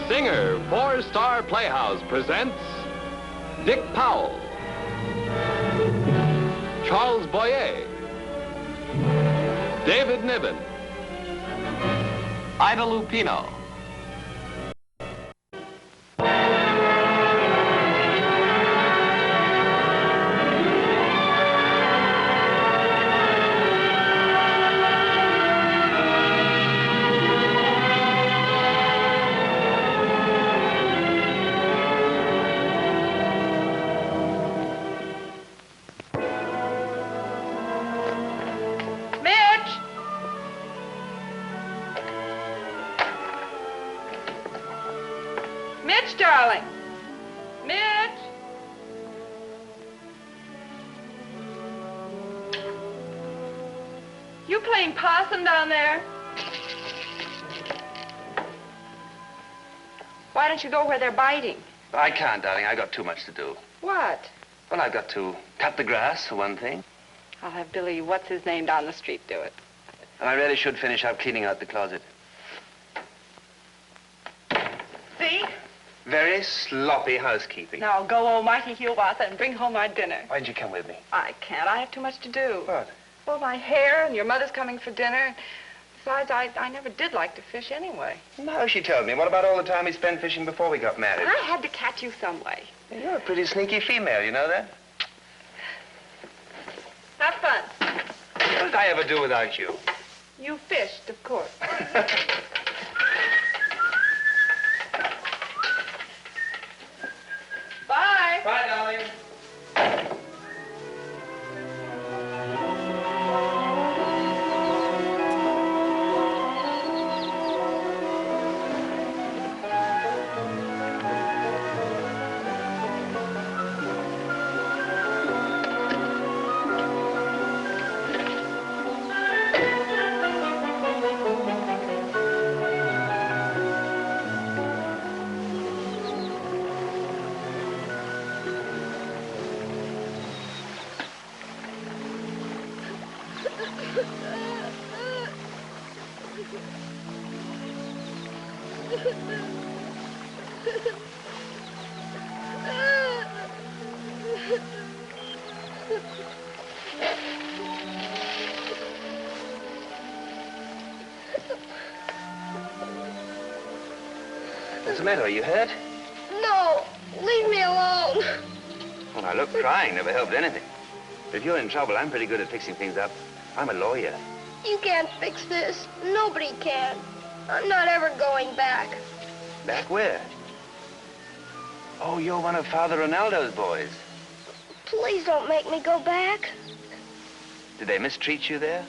Singer for Star Playhouse presents Dick Powell, Charles Boyer, David Niven, Ida Lupino. Mitch, darling. Mitch. You playing possum down there? Why don't you go where they're biting? I can't, darling. I've got too much to do. What? Well, I've got to cut the grass, for one thing. I'll have Billy, what's his name, down the street do it. And I really should finish up cleaning out the closet. See? Very sloppy housekeeping. Now go, almighty Hiawatha, and bring home my dinner. Why didn't you come with me? I can't. I have too much to do. What? Well, my hair, and your mother's coming for dinner. Besides, I never did like to fish anyway. No, she told me. What about all the time we spent fishing before we got married? I had to catch you some way. You're a pretty sneaky female, you know that? Have fun. What did I ever do without you? You fished, of course. Bye. Bye, darling. What's the matter? Are you hurt? No, leave me alone. Well, now, look, crying never helped anything. But if you're in trouble, I'm pretty good at fixing things up. I'm a lawyer. You can't fix this. Nobody can. I'm not ever going back. Back where? Oh, you're one of Father Ronaldo's boys. Please don't make me go back. Did they mistreat you there?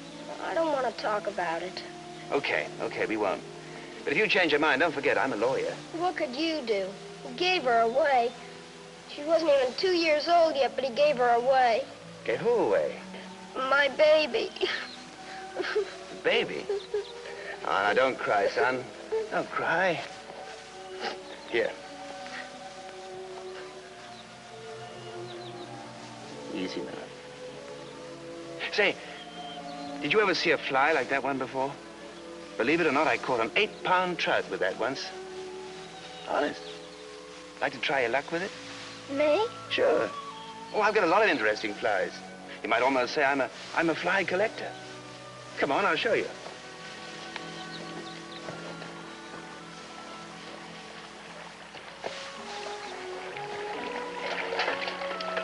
I don't want to talk about it. Okay, we won't. But if you change your mind, don't forget, I'm a lawyer. What could you do? He gave her away. She wasn't even 2 years old yet, but he gave her away. Gave who away? My baby. Baby? Oh, now, don't cry, son. Don't cry. Here. Easy now. Say, did you ever see a fly like that one before? Believe it or not, I caught an 8-pound trout with that once. Honest. Like to try your luck with it? Me? Sure. Oh, I've got a lot of interesting flies. You might almost say I'm a fly collector. Come on, I'll show you.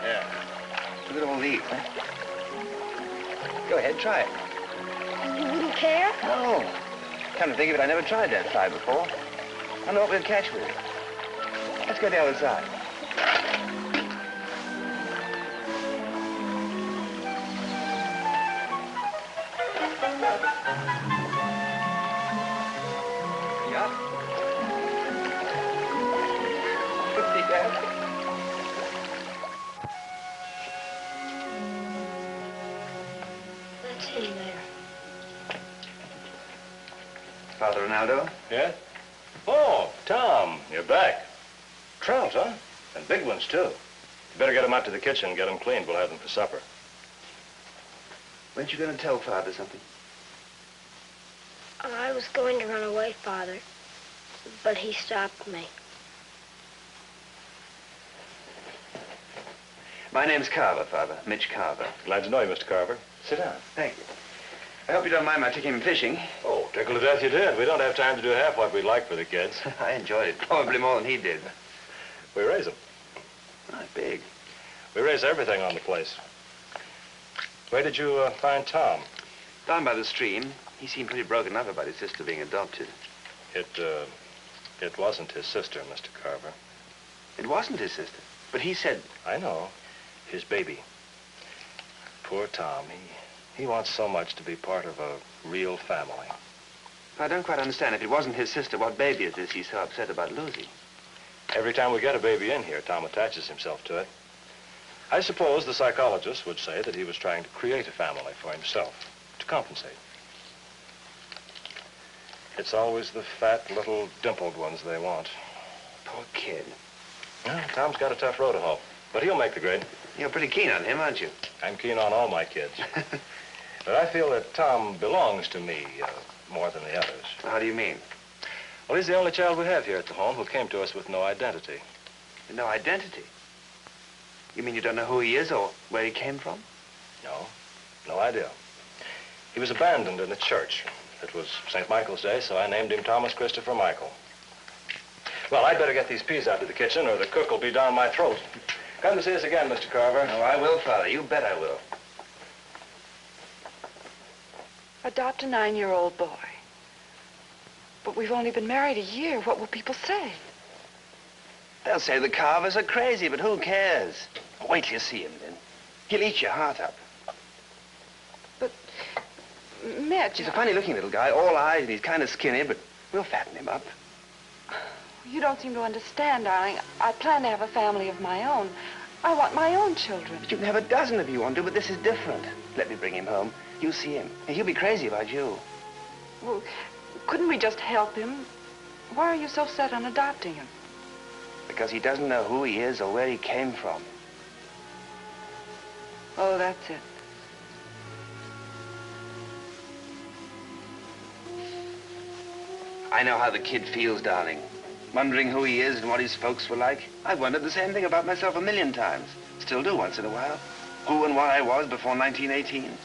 Yeah. Look at all these, huh? Go ahead, try it. You wouldn't care? No. Come to think of it, I never tried that fly before. I don't know what we'll catch with it. Let's go the other side. Yeah. See that? That's him there. Father Ronaldo? Yeah? Oh, Tom, you're back. Trout, huh? And big ones, too. You better get them out to the kitchen, get them cleaned. We'll have them for supper. Weren't you going to tell Father something? I was going to run away, Father, but he stopped me. My name's Carver, Father. Mitch Carver. Glad to know you, Mr. Carver. Sit down. Thank you. I hope you don't mind my taking him fishing. Oh, tickle to death you did. We don't have time to do half what we'd like for the kids. I enjoyed it. Probably more than he did. We raise them. Not big. We raise everything on the place. Where did you find Tom? Down by the stream. He seemed pretty broken up about his sister being adopted. It wasn't his sister, Mr. Carver. It wasn't his sister. But he said... I know. His baby. Poor Tom. He wants so much to be part of a real family. I don't quite understand. If it wasn't his sister, what baby is this he's so upset about losing? Every time we get a baby in here, Tom attaches himself to it. I suppose the psychologist would say that he was trying to create a family for himself, to compensate. It's always the fat, little, dimpled ones they want. Poor kid. Well, Tom's got a tough road to hoe, but he'll make the grade. You're pretty keen on him, aren't you? I'm keen on all my kids. But I feel that Tom belongs to me more than the others. How do you mean? Well, he's the only child we have here at the home who came to us with no identity. No identity? You mean you don't know who he is or where he came from? No idea. He was abandoned in a church. It was St. Michael's Day, so I named him Thomas Christopher Michael. Well, I'd better get these peas out to the kitchen or the cook will be down my throat. Come to see us again, Mr. Carver. Oh, I will, Father. You bet I will. Adopt a 9-year-old boy. But we've only been married a year. What will people say? They'll say the Carvers are crazy, but who cares? Wait till you see him, then. He'll eat your heart up. But, Mitch... He's a funny-looking little guy, all eyes, and he's kind of skinny, but we'll fatten him up. You don't seem to understand, darling. I plan to have a family of my own. I want my own children. But you can have a dozen if you want to, but this is different. Let me bring him home. You'll see him. And he'll be crazy about you. Well, couldn't we just help him? Why are you so set on adopting him? Because he doesn't know who he is or where he came from. Oh, that's it. I know how the kid feels, darling. Wondering who he is and what his folks were like. I've wondered the same thing about myself 1,000,000 times. Still do once in a while. Who and what I was before 1918.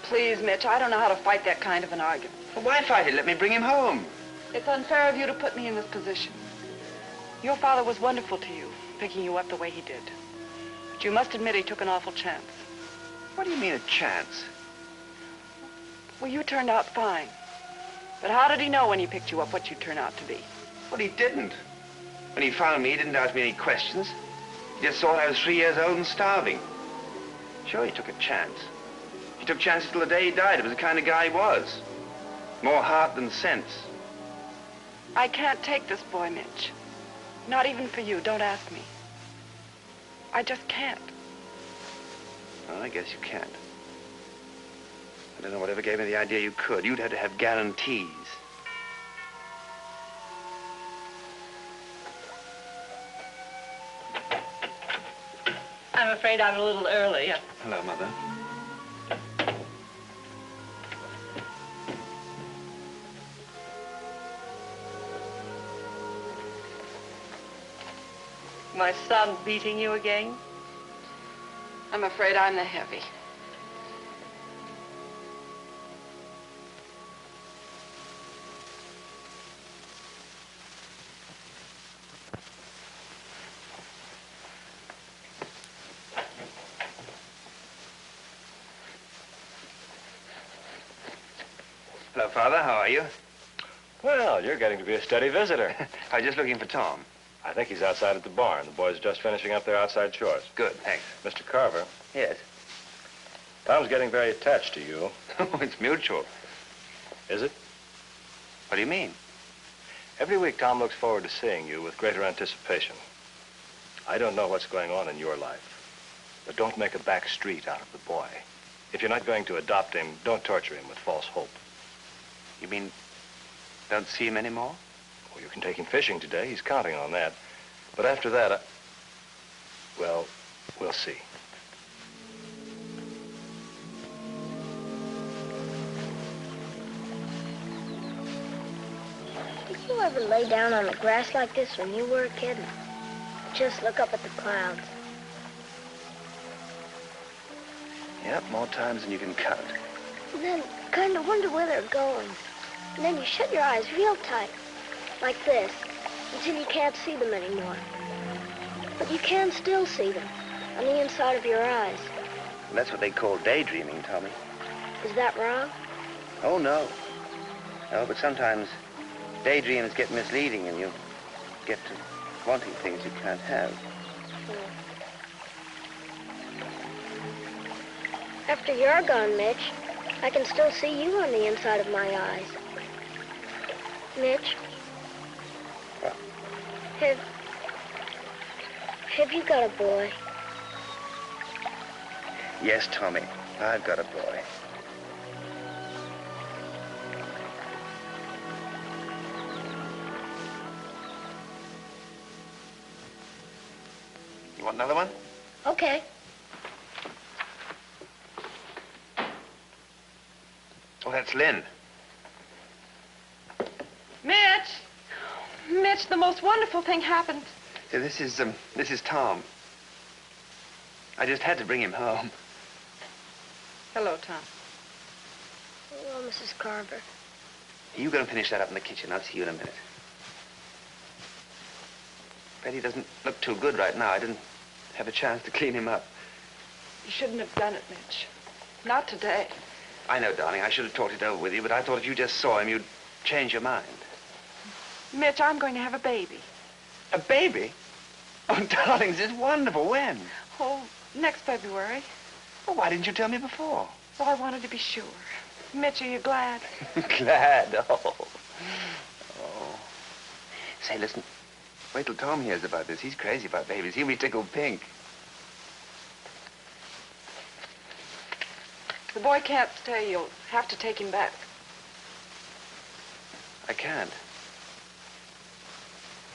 Please, Mitch, I don't know how to fight that kind of an argument. Well, why fight it? Let me bring him home. It's unfair of you to put me in this position. Your father was wonderful to you, picking you up the way he did. But you must admit he took an awful chance. What do you mean, a chance? Well, you turned out fine. But how did he know when he picked you up what you'd turn out to be? Well, he didn't. When he found me, he didn't ask me any questions. He just thought I was 3 years old and starving. Sure, he took a chance. He took chances till the day he died. It was the kind of guy he was. More heart than sense. I can't take this boy, Mitch. Not even for you. Don't ask me. I just can't. Well, I guess you can't. I don't know whatever gave me the idea you could. You'd have to have guarantees. I'm afraid I'm a little early. Hello, Mother. My son beating you again? I'm afraid I'm the heavy. Hello, Father. How are you? Well, you're getting to be a steady visitor. I was just looking for Tom. I think he's outside at the barn. The boys are just finishing up their outside chores. Good, thanks. Mr. Carver, Yes. Tom's getting very attached to you. Oh, it's mutual. Is it? What do you mean? Every week, Tom looks forward to seeing you with greater anticipation. I don't know what's going on in your life, but don't make a back street out of the boy. If you're not going to adopt him, don't torture him with false hope. You mean don't see him anymore? Well, you can take him fishing today. He's counting on that. But after that, Well, we'll see. Did you ever lay down on the grass like this when you were a kid and just look up at the clouds? Yep, more times than you can count. And then kind of wonder where they're going. And then you shut your eyes real tight, like this, until you can't see them anymore. But you can still see them on the inside of your eyes. And that's what they call daydreaming, Tommy. Is that wrong? Oh, no. No, but sometimes daydreams get misleading and you get to wanting things you can't have. After you're gone, Mitch, I can still see you on the inside of my eyes. Mitch? What? Have you got a boy? Yes, Tommy, I've got a boy. You want another one? Okay. Oh, that's Lynn. Mitch, the most wonderful thing happened. Yeah, this is Tom. I just had to bring him home. Hello, Tom. Hello, Mrs. Carver. You go and finish that up in the kitchen. I'll see you in a minute. Betty doesn't look too good right now. I didn't have a chance to clean him up. You shouldn't have done it, Mitch. Not today. I know, darling. I should have talked it over with you, but I thought if you just saw him, you'd change your mind. Mitch, I'm going to have a baby. A baby? Oh, darling, this is wonderful. When? Oh, next February. Well, why didn't you tell me before? Well, I wanted to be sure. Mitch, are you glad? Glad? Oh. Say, listen. Wait till Tom hears about this. He's crazy about babies. He'll be tickled pink. The boy can't stay. You'll have to take him back. I can't.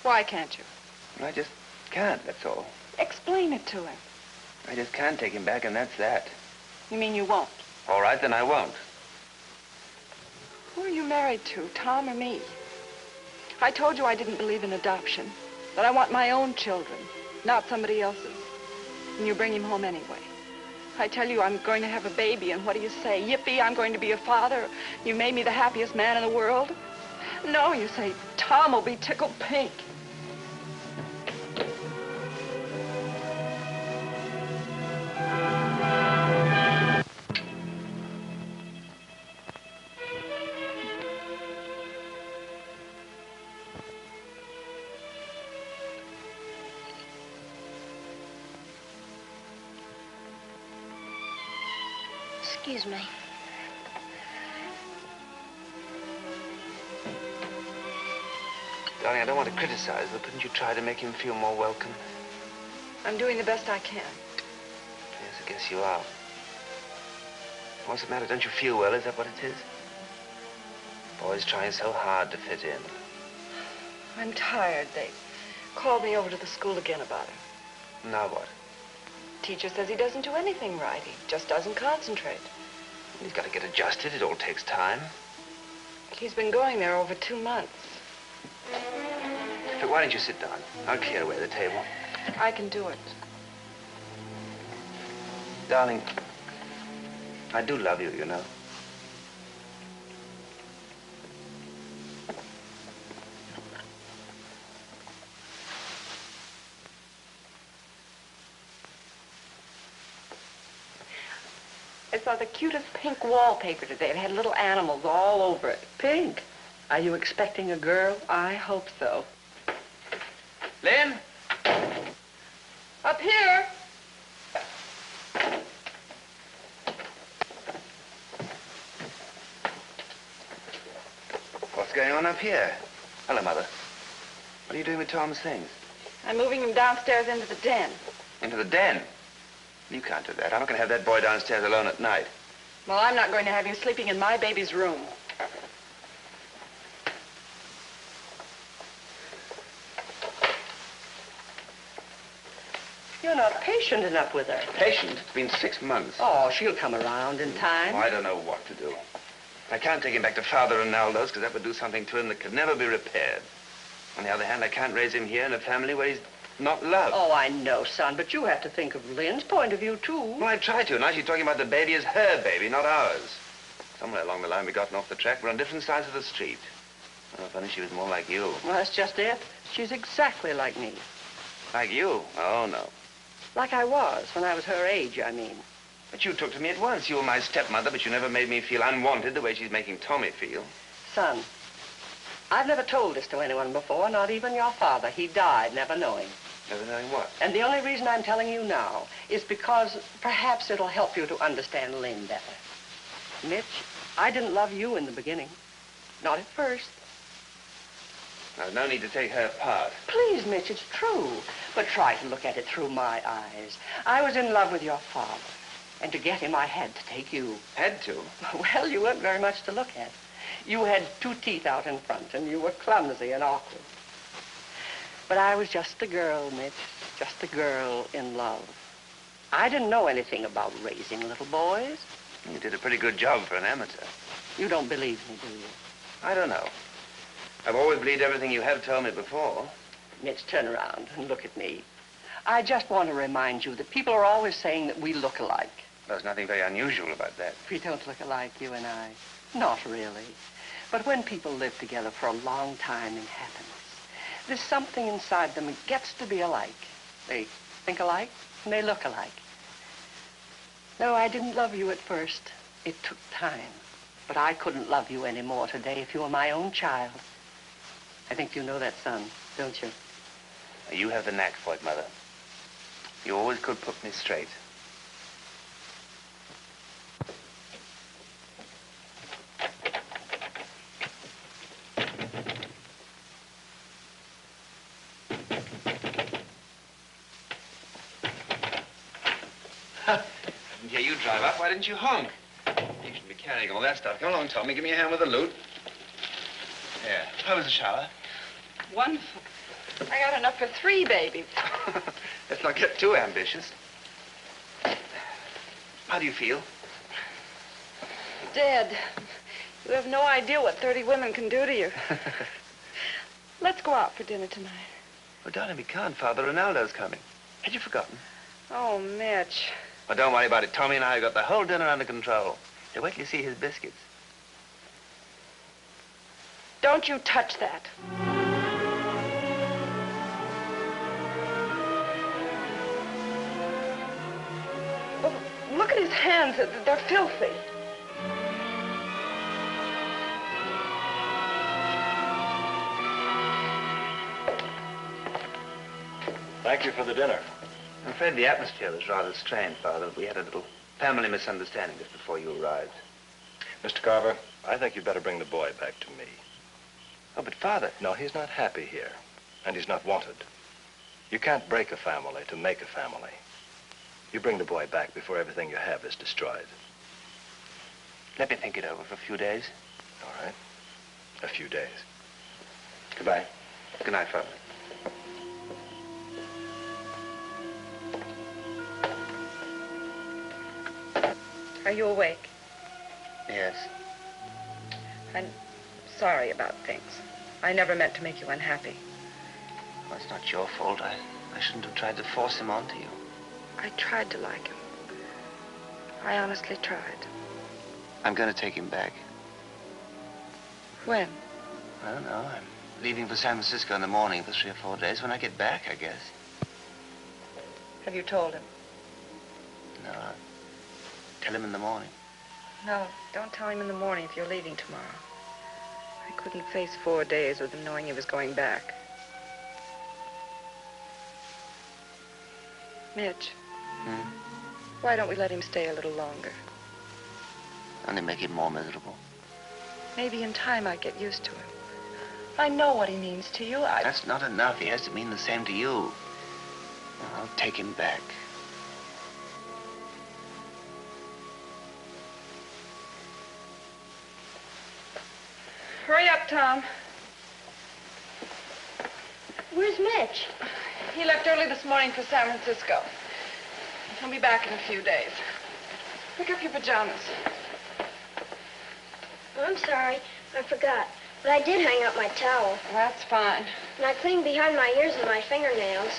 Why can't you? I just can't, that's all. Explain it to him. I just can't take him back, and that's that. You mean you won't? All right, then I won't. Who are you married to, Tom or me? I told you I didn't believe in adoption, that I want my own children, not somebody else's. And you bring him home anyway. I tell you I'm going to have a baby, and what do you say? Yippee, I'm going to be a father. You made me the happiest man in the world. No, you say, Tom will be tickled pink. Excuse me. Darling, I don't want to criticize, but couldn't you try to make him feel more welcome? I'm doing the best I can. Yes, I guess you are. What's the matter? Don't you feel well? Is that what it is? Boys trying so hard to fit in. I'm tired. They called me over to the school again about him. Now what? Teacher says he doesn't do anything right. He just doesn't concentrate. He's got to get adjusted. It all takes time. He's been going there over 2 months. Look, why don't you sit down? I'll clear away the table. I can do it. Darling, I do love you, you know. I saw the cutest pink wallpaper today. It had little animals all over it. Pink? Are you expecting a girl? I hope so. Lynn? Up here. What's going on up here? Hello, Mother. What are you doing with Tom's things? I'm moving him downstairs into the den. Into the den? You can't do that. I'm not going to have that boy downstairs alone at night. Well, I'm not going to have you sleeping in my baby's room. You're not patient enough with her. Patient? It's been 6 months. Oh, she'll come around in time. Oh, I don't know what to do. I can't take him back to Father Ronaldo's because that would do something to him that could never be repaired. On the other hand, I can't raise him here in a family where he's not loved. Oh, I know, son, but you have to think of Lynn's point of view, too. Well, I try to. Now she's talking about the baby as her baby, not ours. Somewhere along the line, we gotten off the track. We're on different sides of the street. Oh, funny, she was more like you. Well, that's just it. She's exactly like me. Like you? Oh, no. Like I was when I was her age, I mean. But you took to me at once. You were my stepmother, but you never made me feel unwanted the way she's making Tommy feel. Son, I've never told this to anyone before, not even your father. He died never knowing. Never knowing what? And the only reason I'm telling you now is because perhaps it'll help you to understand Lynn better. Mitch, I didn't love you in the beginning. Not at first. There's no need to take her part. Please, Mitch, it's true. But try to look at it through my eyes. I was in love with your father. And to get him, I had to take you. Had to? Well, you weren't very much to look at. You had 2 teeth out in front, and you were clumsy and awkward. But I was just a girl, Mitch. Just a girl in love. I didn't know anything about raising little boys. You did a pretty good job for an amateur. You don't believe me, do you? I don't know. I've always believed everything you have told me before. Mitch, turn around and look at me. I just want to remind you that people are always saying that we look alike. There's nothing very unusual about that. We don't look alike, you and I. Not really. But when people live together for a long time in happiness, there's something inside them that gets to be alike. They think alike, and they look alike. No, I didn't love you at first. It took time. But I couldn't love you anymore today if you were my own child. I think you know that, son, don't you? You have the knack for it, Mother. You always could put me straight. Didn't hear you drive up. Why didn't you honk? You shouldn't be carrying all that stuff. Come along, Tommy. Give me a hand with the loot. Yeah. How was the shower? Wonderful. I got enough for 3 babies. Let's not get too ambitious. How do you feel? Dead. You have no idea what 30 women can do to you. Let's go out for dinner tonight. Well, darling, we can't. Father Ronaldo's coming. Had you forgotten? Oh, Mitch. Well, don't worry about it. Tommy and I have got the whole dinner under control. Now, wait till you see his biscuits. Don't you touch that. Oh, look at his hands. They're filthy. Thank you for the dinner. I'm afraid the atmosphere was rather strained, Father. We had a little family misunderstanding just before you arrived. Mr. Carver, I think you'd better bring the boy back to me. Oh, but Father... No, he's not happy here, and he's not wanted. You can't break a family to make a family. You bring the boy back before everything you have is destroyed. Let me think it over for a few days. All right. A few days. Goodbye. Good night, Father. Are you awake? Yes. I'm sorry about things. I never meant to make you unhappy. Well, it's not your fault. I shouldn't have tried to force him onto you. I tried to like him. I honestly tried. I'm going to take him back. When? I don't know. I'm leaving for San Francisco in the morning for 3 or 4 days. When I get back, I guess. Have you told him? No, I'll tell him in the morning. No, don't tell him in the morning if you're leaving tomorrow. I couldn't face 4 days with him knowing he was going back. Mitch. Hmm? Why don't we let him stay a little longer? Only make him more miserable. Maybe in time I'd get used to him. I know what he means to you. That's not enough. He has to mean the same to you. I'll take him back. Hurry up, Tom. Where's Mitch? He left early this morning for San Francisco. He'll be back in a few days. Pick up your pajamas. I'm sorry. I forgot. But I did hang up my towel. That's fine. And I cleaned behind my ears and my fingernails.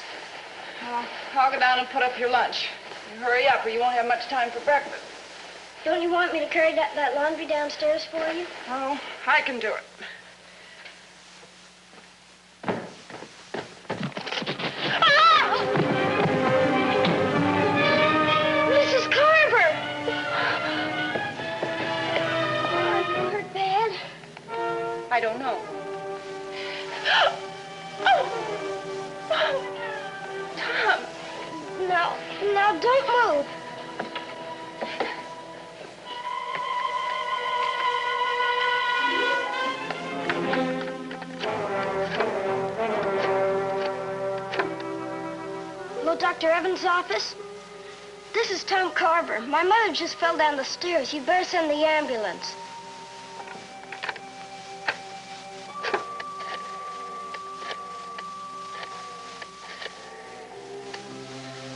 Well, I'll go down and put up your lunch. You hurry up or you won't have much time for breakfast. Don't you want me to carry that laundry downstairs for you? Oh, I can do it. Mrs. Carver! Oh, hurt bad? I don't know. Tom. Now, don't move. Hello, Dr. Evans' office? This is Tom Carver. My mother just fell down the stairs. You'd better send the ambulance.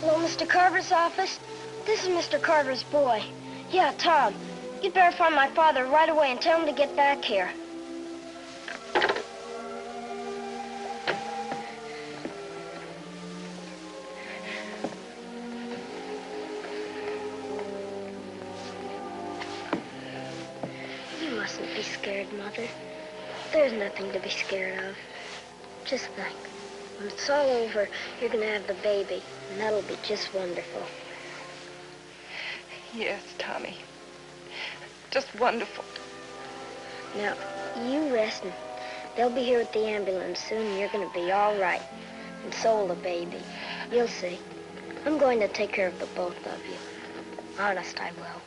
Hello, Mr. Carver's office? This is Mr. Carver's boy. Yeah, Tom. You'd better find my father right away and tell him to get back here. You mustn't be scared, Mother. There's nothing to be scared of. Just think. When it's all over, you're going to have the baby, and that'll be just wonderful. Yes, Tommy. Just wonderful. Now, you rest, and they'll be here with the ambulance soon, and you're going to be all right. And so will the baby. You'll see. I'm going to take care of the both of you. Honest, I will.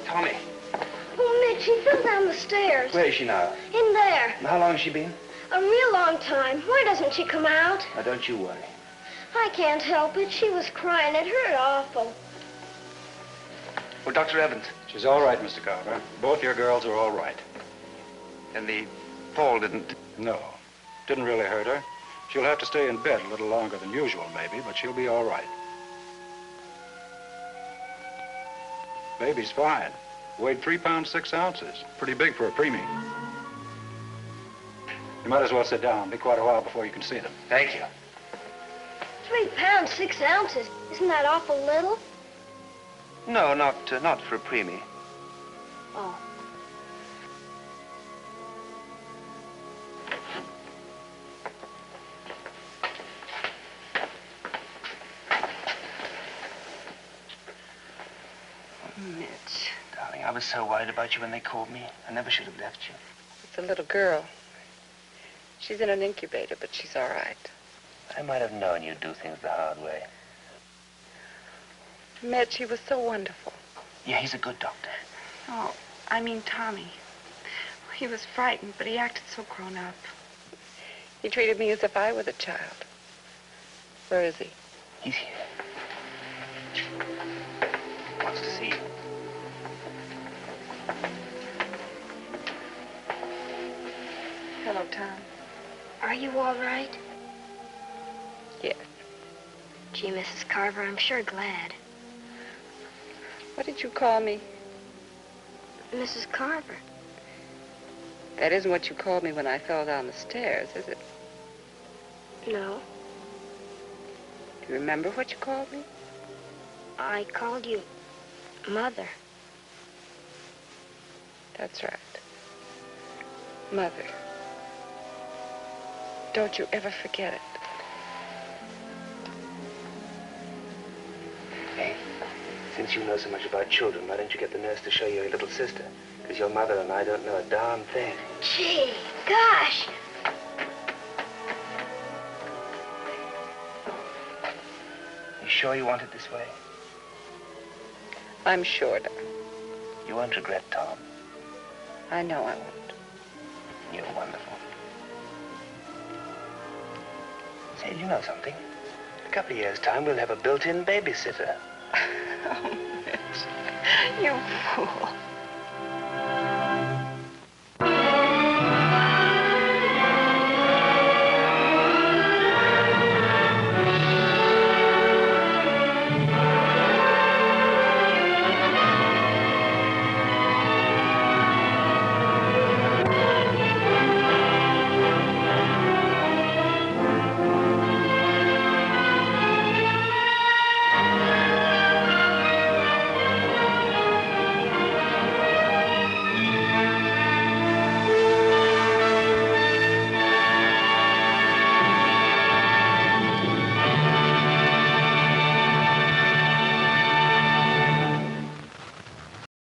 Tommy. Oh, Mitch, he fell down the stairs. Where is she now? In there. And how long has she been? A real long time. Why doesn't she come out? Now, don't you worry. I can't help it. She was crying. It hurt awful. Well, Dr. Evans. She's all right, Mr. Carver. Both your girls are all right. And the fall didn't... No, didn't really hurt her. She'll have to stay in bed a little longer than usual, maybe, but she'll be all right. Baby's fine. Weighed 3 pounds, 6 ounces. Pretty big for a preemie. You might as well sit down. Be quite a while before you can see them. Thank you. 3 pounds, 6 ounces. Isn't that awful little? No, not for a preemie. Oh. Mitch. Darling, I was so worried about you when they called me. I never should have left you. It's a little girl. She's in an incubator, but she's all right. I might have known you'd do things the hard way. Mitch, he was so wonderful. Yeah, he's a good doctor. Oh, I mean Tommy. He was frightened, but he acted so grown up. He treated me as if I were the child. Where is he? He's here. Wants to see you. Hello, Tom. Are you all right? Yes. Gee, Mrs. Carver, I'm sure glad. What did you call me? Mrs. Carver. That isn't what you called me when I fell down the stairs, is it? No. Do you remember what you called me? I called you Mother. That's right. Mother. Don't you ever forget it. Hey, since you know so much about children, why don't you get the nurse to show you your little sister? Because your mother and I don't know a darn thing. Gee, gosh. You sure you want it this way? I'm sure, darling. You won't regret, Tom. I know I won't. You're wonderful. Say, do you know something? In a couple of years' time, we'll have a built-in babysitter. Oh, Mitch, you fool.